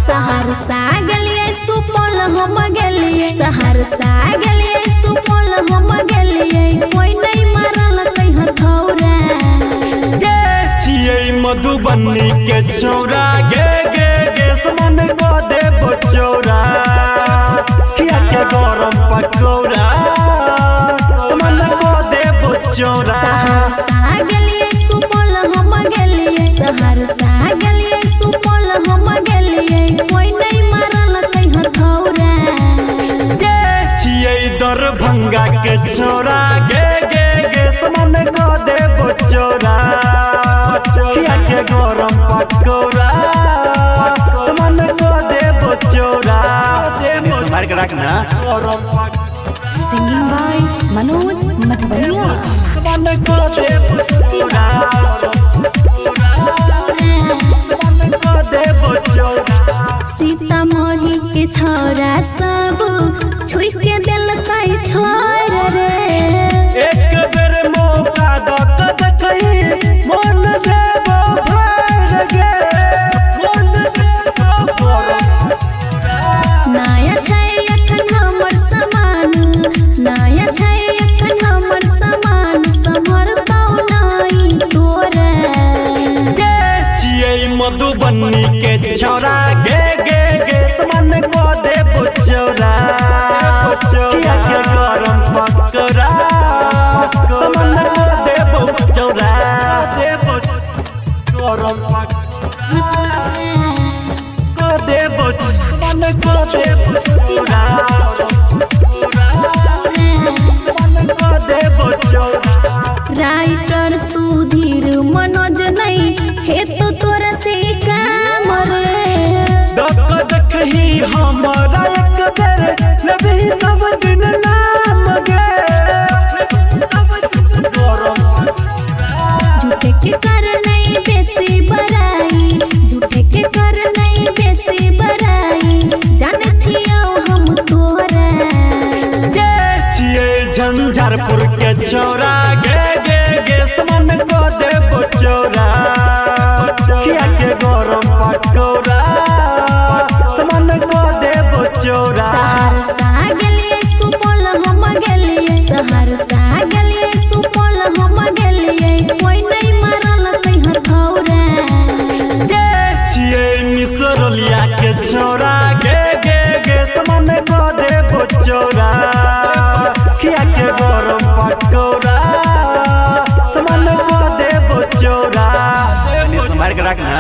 सहरसा गेलिए सुपौल हम गेलिए सहरसा गेलिए सुपौल हम गेलिए कोई नहीं मारल कई हथौरा गे छियै मधुबनी के छौरा गे गे गे समन को दे बचौरा खिया के गरम पकौड़ा समन को दे बचौरा सहरसा गेलिए सुपौल हम गेलिए सहरसा गेलिए सुपौल हम गेलिए कोई नहीं मारल कई हथौरा गे छियै दरभंगा के छौरा गे गे गे समन को दे बचौरा खिया के गरम पकौड़ा समन को दे बचौरा मार के रखना सिंगिंग बाय मनोज मधुबनिया समन को दे बचौरा समन को दे बचौरा सीतामढ़ी के छौरा सब छुई के दिल कई छोर रे एक बेर मौका दत देखही मन देबो भर गे मन देबो भर नया छै एखन हमर समान नया छै एखन हमर समान समर तो नहीं तोरे गे छियै मधुबनी के छौरा गे गे गे समन को दे बचौरा किया के गरम पकौड़ा समन को दे बचौरा गरम को दे समन को दे बचौरा समन को दे बचौरा राइटर सुधीर मनोज नहीं हेतु तोरा से काम रे देखही हमारा एक बेर लेबही सब दिन नाम गे झूठे के कर नहीं बेसी बड़ाई झूठे के कर नहीं बेसी बड़ाई जाने छियो हम तोरा गे छियै झंझारपुर के छौरा गे गे गे समन को दे बचौरा खिया के गरम पकौड़ा समन को दे बचौरा सहरसा गेलिए सुपौल हम गेलिए सहरसा गेलिए सुपौल हम गेलिए कोई नहीं मारल कई हथौरा गे छियै मिसरलिया के छौरा गे गे गे समन को दे बचौरा खिया के गरम पकौड़ा समन को दे बचौरा मार के रखना।